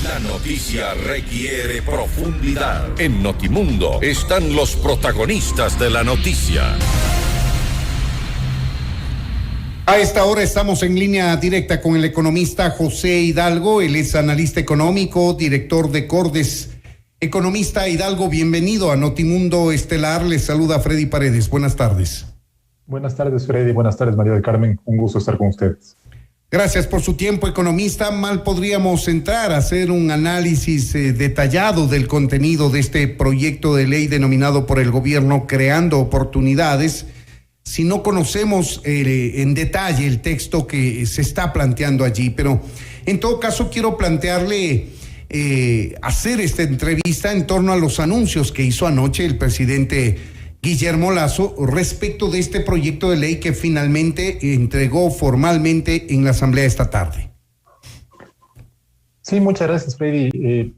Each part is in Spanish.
La noticia requiere profundidad. En Notimundo están los protagonistas de la noticia. A esta hora estamos en línea directa con el economista José Hidalgo. Él es analista económico, director de Cordes. Economista Hidalgo, bienvenido a Notimundo Estelar. Les saluda Freddy Paredes. Buenas tardes. Buenas tardes, Freddy. Buenas tardes, María del Carmen. Un gusto estar con ustedes. Gracias por su tiempo, economista. Mal podríamos entrar a hacer un análisis detallado del contenido de este proyecto de ley denominado por el gobierno Creando Oportunidades si no conocemos en detalle el texto que se está planteando allí. Pero en todo caso quiero plantearle hacer esta entrevista en torno a los anuncios que hizo anoche el presidente Guillermo Lasso respecto de este proyecto de ley que finalmente entregó formalmente en la Asamblea esta tarde. Sí, muchas gracias, Freddy.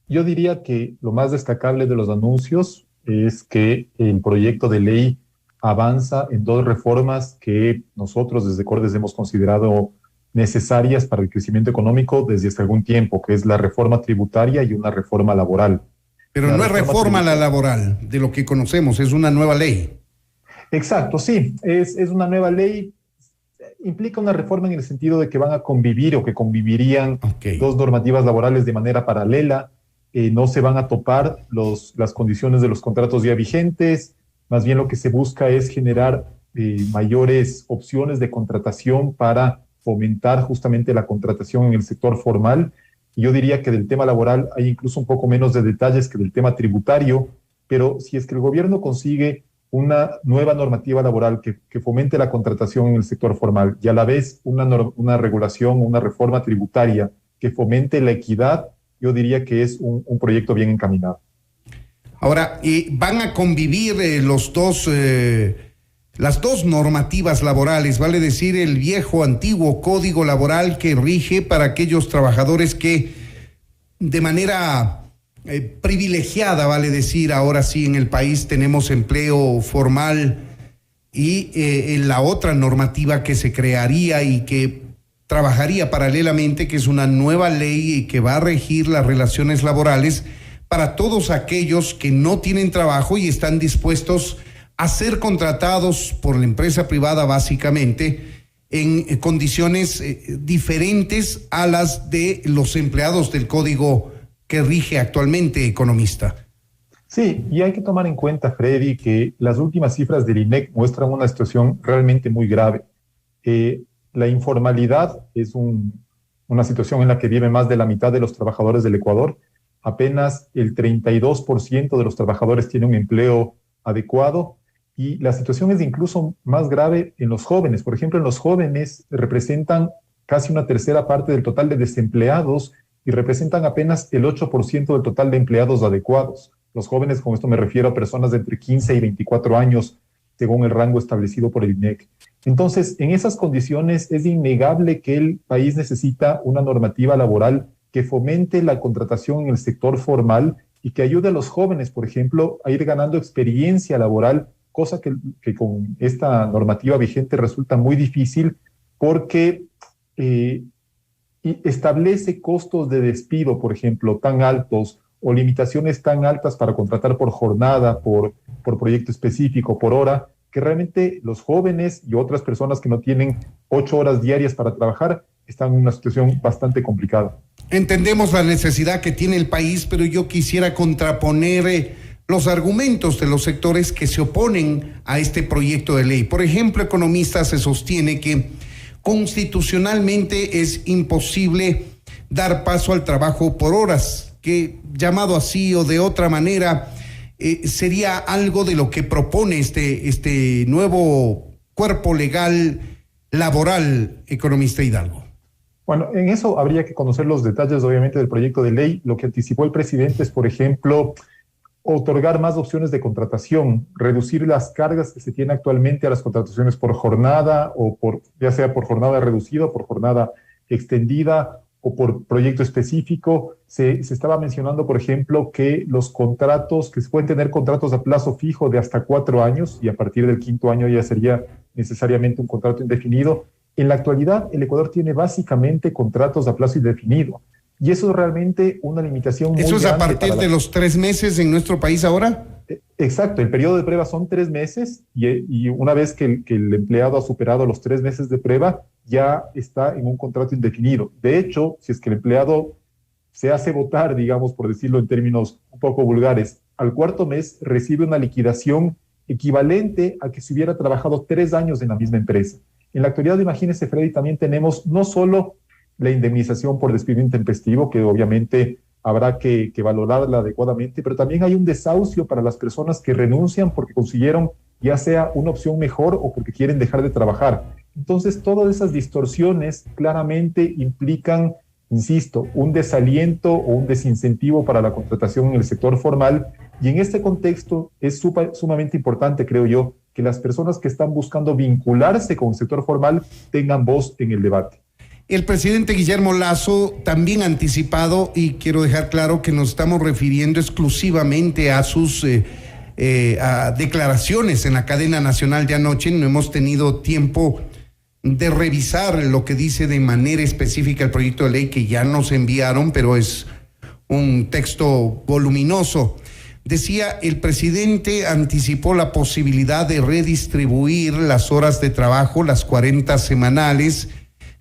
Yo diría que lo más destacable de los anuncios es que el proyecto de ley avanza en dos reformas que nosotros desde Cordes hemos considerado necesarias para el crecimiento económico desde hace algún tiempo, que es la reforma tributaria y una reforma laboral. Pero no es reforma la laboral de lo que conocemos, es una nueva ley. Exacto, sí, es una nueva ley. Implica una reforma en el sentido de que van a convivir o que convivirían dos normativas laborales de manera paralela. No se van a topar las condiciones de los contratos ya vigentes. Más bien lo que se busca es generar mayores opciones de contratación para fomentar justamente la contratación en el sector formal. Y yo diría que del tema laboral hay incluso un poco menos de detalles que del tema tributario, pero si es que el gobierno consigue una nueva normativa laboral que fomente la contratación en el sector formal y a la vez una regulación, una reforma tributaria que fomente la equidad, yo diría que es un proyecto bien encaminado. Ahora, van a convivir las dos normativas laborales, vale decir, el viejo antiguo código laboral que rige para aquellos trabajadores que de manera privilegiada, vale decir, ahora sí en el país tenemos empleo formal, y en la otra normativa que se crearía y que trabajaría paralelamente, que es una nueva ley y que va a regir las relaciones laborales para todos aquellos que no tienen trabajo y están dispuestos a ser contratados por la empresa privada básicamente en condiciones diferentes a las de los empleados del código que rige actualmente, economista. Sí, y hay que tomar en cuenta, Freddy, que las últimas cifras del INEC muestran una situación realmente muy grave. La informalidad es una situación en la que vive más de la mitad de los trabajadores del Ecuador. Apenas el 32% de los trabajadores tiene un empleo adecuado. Y la situación es incluso más grave en los jóvenes. Por ejemplo, en los jóvenes representan casi una tercera parte del total de desempleados y representan apenas el 8% del total de empleados adecuados. Los jóvenes, con esto me refiero a personas de entre 15 y 24 años, según el rango establecido por el INEC. Entonces, en esas condiciones es innegable que el país necesita una normativa laboral que fomente la contratación en el sector formal y que ayude a los jóvenes, por ejemplo, a ir ganando experiencia laboral, cosa que con esta normativa vigente resulta muy difícil porque establece costos de despido, por ejemplo, tan altos o limitaciones tan altas para contratar por jornada, por proyecto específico, por hora, que realmente los jóvenes y otras personas que no tienen 8 horas diarias para trabajar están en una situación bastante complicada. Entendemos la necesidad que tiene el país, pero yo quisiera contraponer los argumentos de los sectores que se oponen a este proyecto de ley. Por ejemplo, economista se sostiene que constitucionalmente es imposible dar paso al trabajo por horas, que llamado así o de otra manera sería algo de lo que propone este nuevo cuerpo legal laboral, economista Hidalgo. Bueno, en eso habría que conocer los detalles, obviamente, del proyecto de ley. Lo que anticipó el presidente es, por ejemplo, otorgar más opciones de contratación, reducir las cargas que se tiene actualmente a las contrataciones por jornada o ya sea por jornada reducida o por jornada extendida o por proyecto específico. Se estaba mencionando, por ejemplo, que los contratos, que se pueden tener contratos a plazo fijo de hasta 4 años y a partir del 5º año ya sería necesariamente un contrato indefinido. En la actualidad, el Ecuador tiene básicamente contratos a plazo indefinido. Y eso es realmente una limitación muy grande. ¿Eso es a partir de los 3 meses en nuestro país ahora? Exacto, el periodo de prueba son 3 meses y una vez que el empleado ha superado los 3 meses de prueba, ya está en un contrato indefinido. De hecho, si es que el empleado se hace votar, digamos, por decirlo en términos un poco vulgares, al 4.º mes recibe una liquidación equivalente a que si hubiera trabajado 3 años en la misma empresa. En la actualidad, imagínese, Freddy, también tenemos no solo la indemnización por despido intempestivo, que obviamente habrá que valorarla adecuadamente, pero también hay un desahucio para las personas que renuncian porque consiguieron ya sea una opción mejor o porque quieren dejar de trabajar. Entonces, todas esas distorsiones claramente implican, insisto, un desaliento o un desincentivo para la contratación en el sector formal, y en este contexto es sumamente importante, creo yo, que las personas que están buscando vincularse con el sector formal tengan voz en el debate. El presidente Guillermo Lasso también ha anticipado, y quiero dejar claro que nos estamos refiriendo exclusivamente a sus a declaraciones en la cadena nacional de anoche. No hemos tenido tiempo de revisar lo que dice de manera específica el proyecto de ley que ya nos enviaron, pero es un texto voluminoso. Decía, el presidente anticipó la posibilidad de redistribuir las horas de trabajo, las 40 semanales,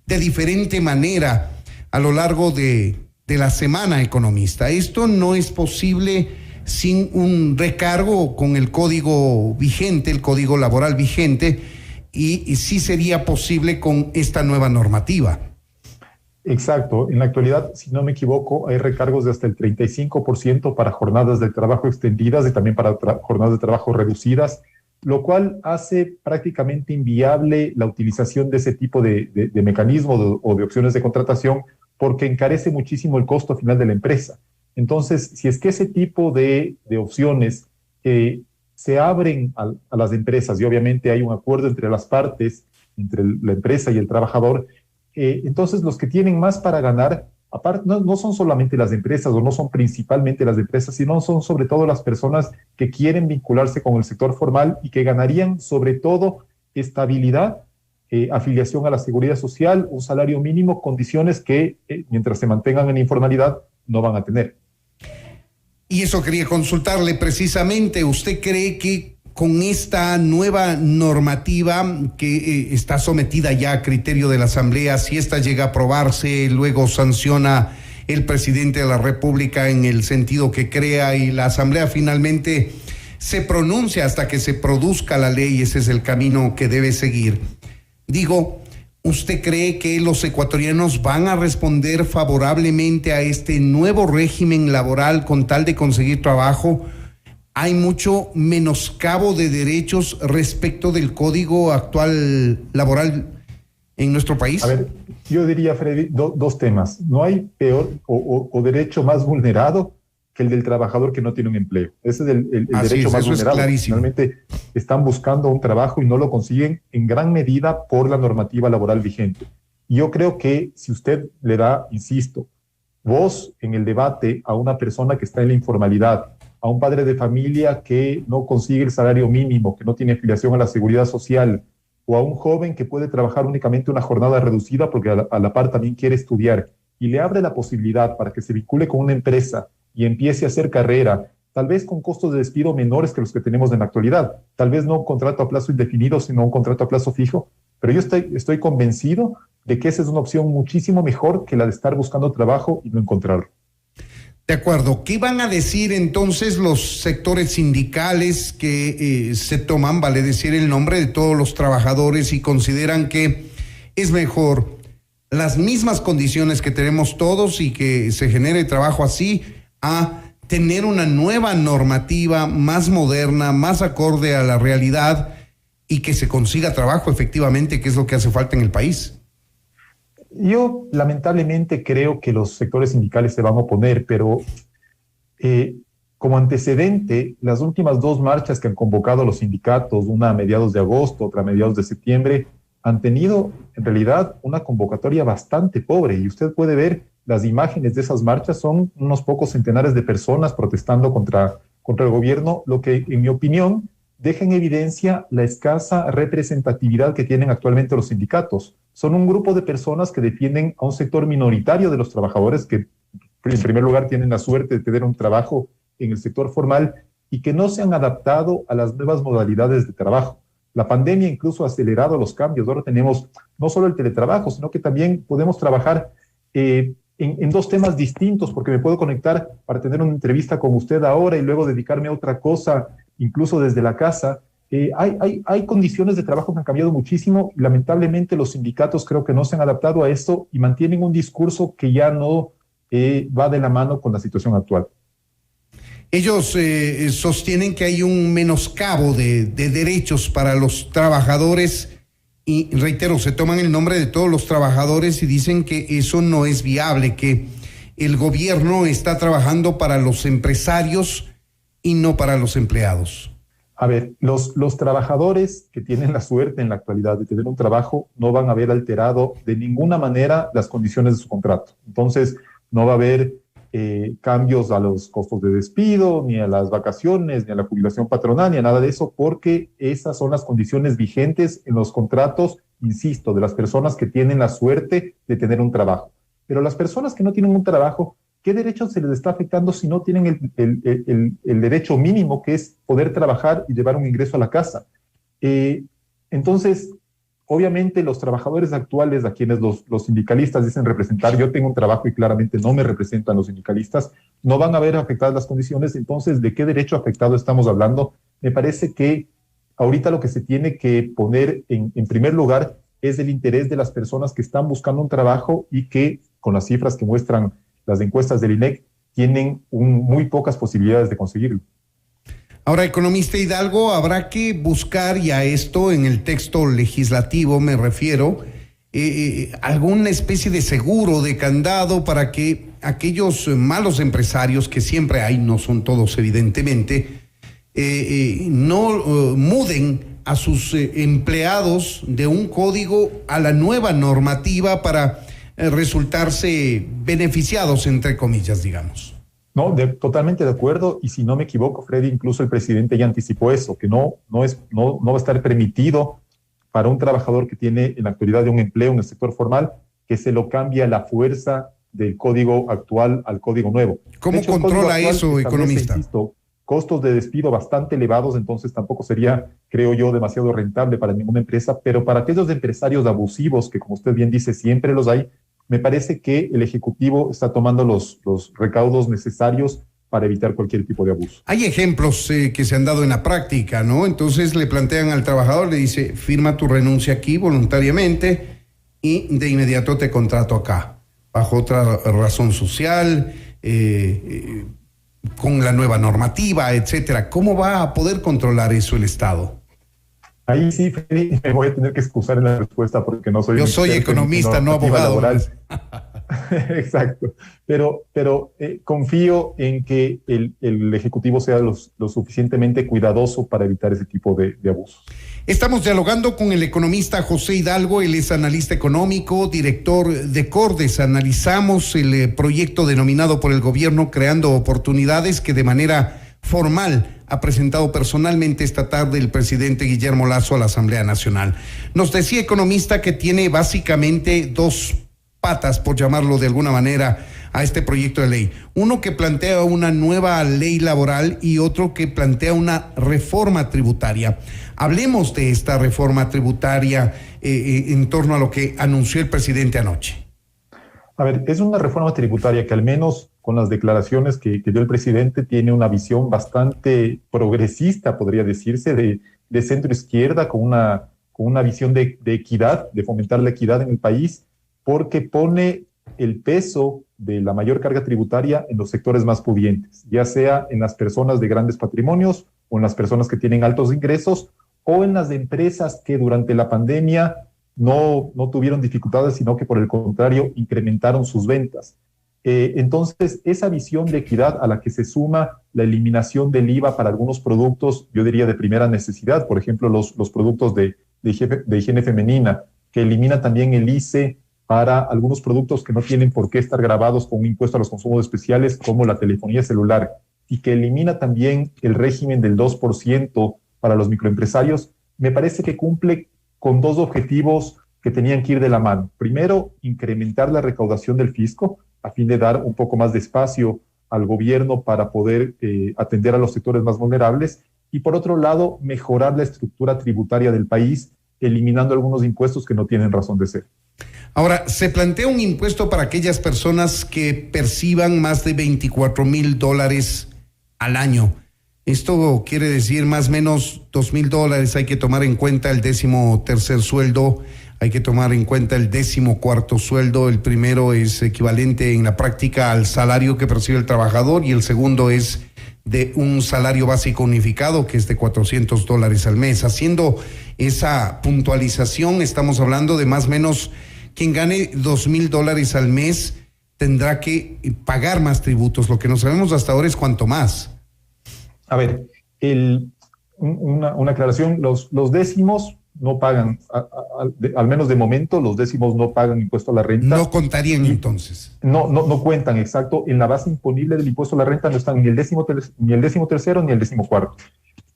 de diferente manera a lo largo de la semana, economista. Esto no es posible sin un recargo con el código vigente, el código laboral vigente, y sí sería posible con esta nueva normativa. Exacto. En la actualidad, si no me equivoco, hay recargos de hasta el 35% para jornadas de trabajo extendidas y también para jornadas de trabajo reducidas, lo cual hace prácticamente inviable la utilización de ese tipo de mecanismos o de opciones de contratación, porque encarece muchísimo el costo final de la empresa. Entonces, si es que ese tipo de opciones se abren a las empresas y obviamente hay un acuerdo entre las partes, entre la empresa y el trabajador, entonces los que tienen más para ganar, aparte, no son solamente las empresas o no son principalmente las empresas, sino son sobre todo las personas que quieren vincularse con el sector formal y que ganarían sobre todo estabilidad, afiliación a la seguridad social, un salario mínimo, condiciones que mientras se mantengan en informalidad no van a tener. Y eso quería consultarle precisamente. ¿Usted cree que con esta nueva normativa que está sometida ya a criterio de la Asamblea, si esta llega a aprobarse, luego sanciona el presidente de la República en el sentido que crea y la Asamblea finalmente se pronuncia hasta que se produzca la ley, ese es el camino que debe seguir? Digo, ¿usted cree que los ecuatorianos van a responder favorablemente a este nuevo régimen laboral con tal de conseguir trabajo? ¿Hay mucho menoscabo de derechos respecto del código actual laboral en nuestro país? A ver, yo diría, Freddy, dos temas. No hay peor o derecho más vulnerado que el del trabajador que no tiene un empleo. Ese es el derecho más vulnerado. Finalmente están buscando un trabajo y no lo consiguen en gran medida por la normativa laboral vigente. Y yo creo que si usted le da, insisto, voz en el debate a una persona que está en la informalidad, a un padre de familia que no consigue el salario mínimo, que no tiene afiliación a la seguridad social, o a un joven que puede trabajar únicamente una jornada reducida porque a la par también quiere estudiar, y le abre la posibilidad para que se vincule con una empresa y empiece a hacer carrera, tal vez con costos de despido menores que los que tenemos en la actualidad, tal vez no un contrato a plazo indefinido, sino un contrato a plazo fijo, pero yo estoy convencido de que esa es una opción muchísimo mejor que la de estar buscando trabajo y no encontrarlo. De acuerdo. ¿Qué van a decir entonces los sectores sindicales que se toman, vale decir, el nombre de todos los trabajadores y consideran que es mejor las mismas condiciones que tenemos todos y que se genere trabajo así a tener una nueva normativa más moderna, más acorde a la realidad y que se consiga trabajo efectivamente, que es lo que hace falta en el país? Yo lamentablemente creo que los sectores sindicales se van a oponer, pero como antecedente, las últimas 2 marchas que han convocado los sindicatos, una a mediados de agosto, otra a mediados de septiembre, han tenido en realidad una convocatoria bastante pobre, y usted puede ver las imágenes de esas marchas, son unos pocos centenares de personas protestando contra el gobierno, lo que en mi opinión deja en evidencia la escasa representatividad que tienen actualmente los sindicatos. Son un grupo de personas que defienden a un sector minoritario de los trabajadores que en primer lugar, tienen la suerte de tener un trabajo en el sector formal y que no se han adaptado a las nuevas modalidades de trabajo. La pandemia incluso ha acelerado los cambios. Ahora tenemos no solo el teletrabajo, sino que también podemos trabajar en dos temas distintos, porque me puedo conectar para tener una entrevista con usted ahora y luego dedicarme a otra cosa, incluso desde la casa. Hay condiciones de trabajo que han cambiado muchísimo y lamentablemente los sindicatos creo que no se han adaptado a esto y mantienen un discurso que ya no va de la mano con la situación actual. Ellos sostienen que hay un menoscabo de derechos para los trabajadores y, reitero, se toman el nombre de todos los trabajadores y dicen que eso no es viable, que el gobierno está trabajando para los empresarios y no para los empleados. A ver, los trabajadores que tienen la suerte en la actualidad de tener un trabajo no van a ver alterado de ninguna manera las condiciones de su contrato. Entonces, no va a haber cambios a los costos de despido, ni a las vacaciones, ni a la jubilación patronal, ni a nada de eso, porque esas son las condiciones vigentes en los contratos, insisto, de las personas que tienen la suerte de tener un trabajo. Pero las personas que no tienen un trabajo, ¿qué derechos se les está afectando si no tienen el derecho mínimo, que es poder trabajar y llevar un ingreso a la casa? Entonces, obviamente los trabajadores actuales, a quienes los sindicalistas dicen representar, yo tengo un trabajo y claramente no me representan los sindicalistas, no van a ver afectadas las condiciones. Entonces, ¿de qué derecho afectado estamos hablando? Me parece que ahorita lo que se tiene que poner en primer lugar es el interés de las personas que están buscando un trabajo y que, con las cifras que muestran las encuestas del INEC, tienen muy pocas posibilidades de conseguirlo. Ahora, economista Hidalgo, habrá que buscar, y a esto en el texto legislativo me refiero, alguna especie de seguro, de candado para que aquellos malos empresarios, que siempre hay, no son todos evidentemente, no muden a sus empleados de un código a la nueva normativa para resultarse beneficiados, entre comillas, digamos. No, totalmente de acuerdo, y si no me equivoco, Freddy, incluso el presidente ya anticipó eso, que no va a estar permitido para un trabajador que tiene en la actualidad de un empleo en el sector formal que se lo cambie a la fuerza del código actual al código nuevo. ¿Cómo controla eso, economista? Insisto, costos de despido bastante elevados, entonces tampoco sería, creo yo, demasiado rentable para ninguna empresa, pero para aquellos empresarios abusivos, que como usted bien dice, siempre los hay, me parece que el Ejecutivo está tomando los recaudos necesarios para evitar cualquier tipo de abuso. Hay ejemplos que se han dado en la práctica, ¿no? Entonces le plantean al trabajador, le dice, firma tu renuncia aquí voluntariamente y de inmediato te contrato acá, bajo otra razón social, con la nueva normativa, etcétera. ¿Cómo va a poder controlar eso el Estado? Ahí sí, Freddy, me voy a tener que excusar en la respuesta porque no soy... Yo soy economista, no abogado. Exacto, pero confío en que el Ejecutivo sea lo suficientemente cuidadoso para evitar ese tipo de abusos. Estamos dialogando con el economista José Hidalgo, él es analista económico, director de Cordes. Analizamos el proyecto denominado por el gobierno Creando Oportunidades, que de manera formal ha presentado personalmente esta tarde el presidente Guillermo Lasso a la Asamblea Nacional. Nos decía, economista, que tiene básicamente dos patas, por llamarlo de alguna manera, a este proyecto de ley. Uno que plantea una nueva ley laboral y otro que plantea una reforma tributaria. Hablemos de esta reforma tributaria en torno a lo que anunció el presidente anoche. A ver, es una reforma tributaria que al menos con las declaraciones que dio el presidente tiene una visión bastante progresista, podría decirse, de centro izquierda, con una visión de equidad, de fomentar la equidad en el país, porque pone el peso de la mayor carga tributaria en los sectores más pudientes, ya sea en las personas de grandes patrimonios o en las personas que tienen altos ingresos o en las empresas que durante la pandemia no tuvieron dificultades, sino que por el contrario incrementaron sus ventas. Entonces, esa visión de equidad a la que se suma la eliminación del IVA para algunos productos, yo diría de primera necesidad, por ejemplo, los productos de higiene femenina, que elimina también el ICE para algunos productos que no tienen por qué estar grabados con un impuesto a los consumos especiales, como la telefonía celular, y que elimina también el régimen del 2% para los microempresarios, me parece que cumple con dos objetivos que tenían que ir de la mano. Primero, incrementar la recaudación del fisco, a fin de dar un poco más de espacio al gobierno para poder atender a los sectores más vulnerables, y por otro lado, mejorar la estructura tributaria del país, eliminando algunos impuestos que no tienen razón de ser. Ahora, se plantea un impuesto para aquellas personas que perciban más de $24,000 al año. Esto quiere decir más o menos $2,000. Hay que tomar en cuenta el 13º sueldo, hay que tomar en cuenta el 14º sueldo. El primero es equivalente en la práctica al salario que percibe el trabajador, y el segundo es de un salario básico unificado, que es de $400 al mes. Haciendo esa puntualización, estamos hablando de más o menos quien gane $2,000 al mes tendrá que pagar más tributos. Lo que no sabemos hasta ahora es cuánto más. A ver, una aclaración, los décimos no pagan, al menos de momento, los décimos no pagan impuesto a la renta. No contarían entonces. No cuentan, exacto. En la base imponible del impuesto a la renta no están ni el 13º ni el 14º.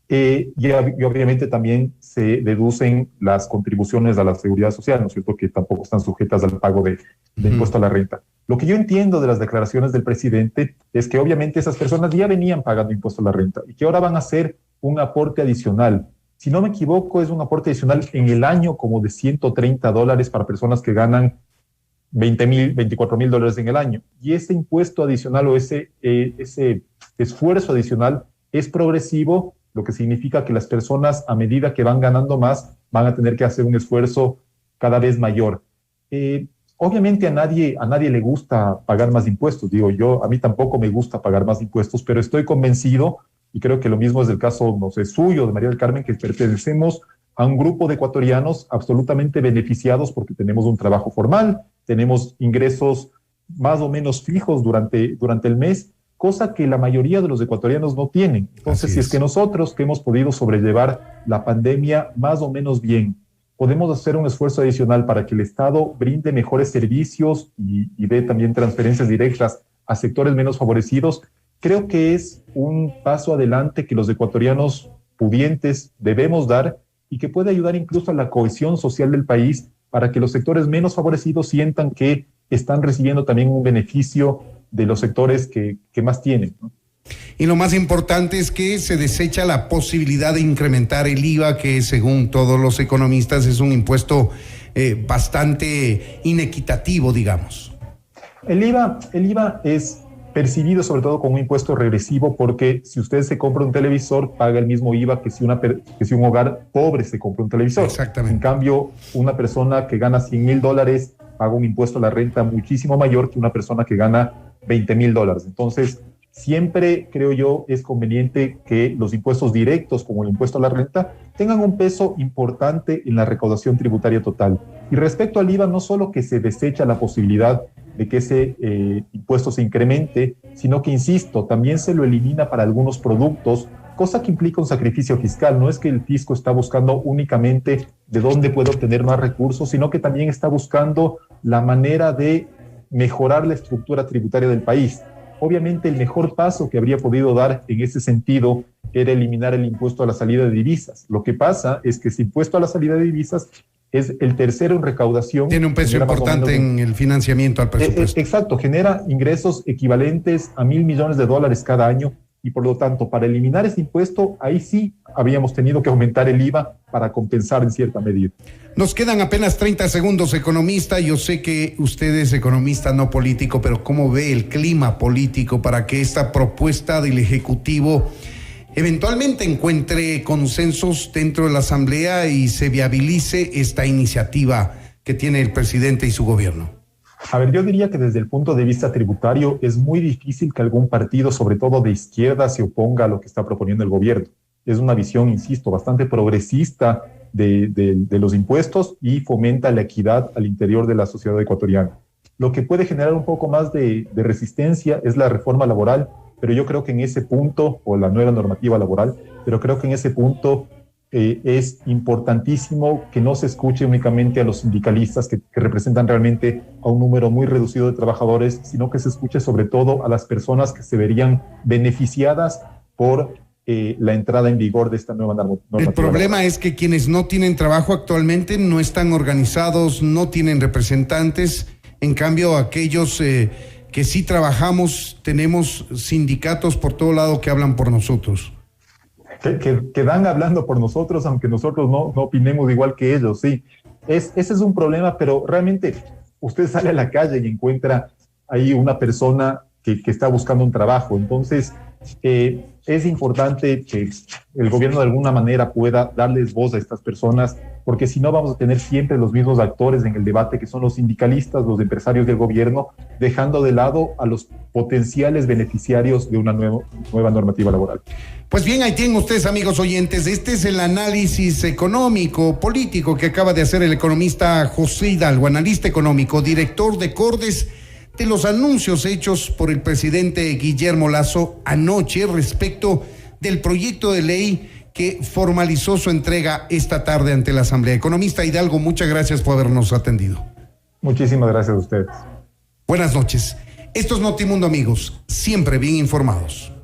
Y obviamente también se deducen las contribuciones a la seguridad social, ¿no es cierto?, que tampoco están sujetas al pago de impuesto a la renta. Lo que yo entiendo de las declaraciones del presidente es que obviamente esas personas ya venían pagando impuesto a la renta y que ahora van a hacer un aporte adicional. Si no me equivoco, es un aporte adicional en el año como de $130 para personas que ganan $24,000 en el año. Y ese impuesto adicional o ese esfuerzo adicional es progresivo, lo que significa que las personas, a medida que van ganando más, van a tener que hacer un esfuerzo cada vez mayor. Obviamente a nadie le gusta pagar más impuestos. Digo yo, a mí tampoco me gusta pagar más impuestos, pero estoy convencido, y creo que lo mismo es el caso, no sé, suyo, de María del Carmen, que pertenecemos a un grupo de ecuatorianos absolutamente beneficiados porque tenemos un trabajo formal, tenemos ingresos más o menos fijos durante el mes, cosa que la mayoría de los ecuatorianos no tienen. Entonces, si es que nosotros, que hemos podido sobrellevar la pandemia más o menos bien, podemos hacer un esfuerzo adicional para que el Estado brinde mejores servicios y dé también transferencias directas a sectores menos favorecidos, creo que es un paso adelante que los ecuatorianos pudientes debemos dar y que puede ayudar incluso a la cohesión social del país para que los sectores menos favorecidos sientan que están recibiendo también un beneficio de los sectores que más tienen, ¿no? Y lo más importante es que se desecha la posibilidad de incrementar el IVA, que según todos los economistas es un impuesto bastante inequitativo, digamos. El IVA es percibido sobre todo como un impuesto regresivo, porque si usted se compra un televisor, paga el mismo IVA que si un hogar pobre se compra un televisor. Exactamente. En cambio, una persona que gana $100,000 paga un impuesto a la renta muchísimo mayor que una persona que gana $20,000. Entonces, siempre creo yo es conveniente que los impuestos directos, como el impuesto a la renta, tengan un peso importante en la recaudación tributaria total. Y respecto al IVA, no solo que se desecha la posibilidad de que ese impuesto se incremente, sino que, insisto, también se lo elimina para algunos productos, cosa que implica un sacrificio fiscal. No es que el fisco está buscando únicamente de dónde puede obtener más recursos, sino que también está buscando la manera de mejorar la estructura tributaria del país. Obviamente el mejor paso que habría podido dar en ese sentido era eliminar el impuesto a la salida de divisas. Lo que pasa es que ese impuesto a la salida de divisas es el tercero en recaudación. Tiene un peso importante en el financiamiento al presupuesto. Exacto, genera ingresos equivalentes a $1,000 millones cada año, y por lo tanto, para eliminar ese impuesto, ahí sí habíamos tenido que aumentar el IVA para compensar en cierta medida. Nos quedan apenas 30 segundos, economista. Yo sé que usted es economista, no político, pero ¿cómo ve el clima político para que esta propuesta del Ejecutivo eventualmente encuentre consensos dentro de la Asamblea y se viabilice esta iniciativa que tiene el presidente y su gobierno? A ver, yo diría que desde el punto de vista tributario es muy difícil que algún partido, sobre todo de izquierda, se oponga a lo que está proponiendo el gobierno. Es una visión, insisto, bastante progresista de los impuestos y fomenta la equidad al interior de la sociedad ecuatoriana. Lo que puede generar un poco más de resistencia es la reforma laboral, pero yo creo que en ese punto, o la nueva normativa laboral, pero creo que en ese punto es importantísimo que no se escuche únicamente a los sindicalistas que representan realmente a un número muy reducido de trabajadores, sino que se escuche sobre todo a las personas que se verían beneficiadas por la entrada en vigor de esta nueva normativa. El problema es que quienes no tienen trabajo actualmente no están organizados, no tienen representantes. En cambio, aquellos que sí trabajamos, tenemos sindicatos por todo lado que hablan por nosotros. Que van hablando por nosotros, aunque nosotros no opinemos igual que ellos, sí. Ese es un problema, pero realmente usted sale a la calle y encuentra ahí una persona que está buscando un trabajo. Entonces, es importante que el gobierno de alguna manera pueda darles voz a estas personas, porque si no vamos a tener siempre los mismos actores en el debate, que son los sindicalistas, los empresarios del gobierno, dejando de lado a los potenciales beneficiarios de una nueva normativa laboral. Pues bien, ahí tienen ustedes, amigos oyentes, este es el análisis económico, político que acaba de hacer el economista José Hidalgo, analista económico, director de Cordes, de los anuncios hechos por el presidente Guillermo Lasso anoche respecto del proyecto de ley que formalizó su entrega esta tarde ante la Asamblea. Economista Hidalgo, muchas gracias por habernos atendido. Muchísimas gracias a ustedes. Buenas noches. Esto es Notimundo, amigos, siempre bien informados.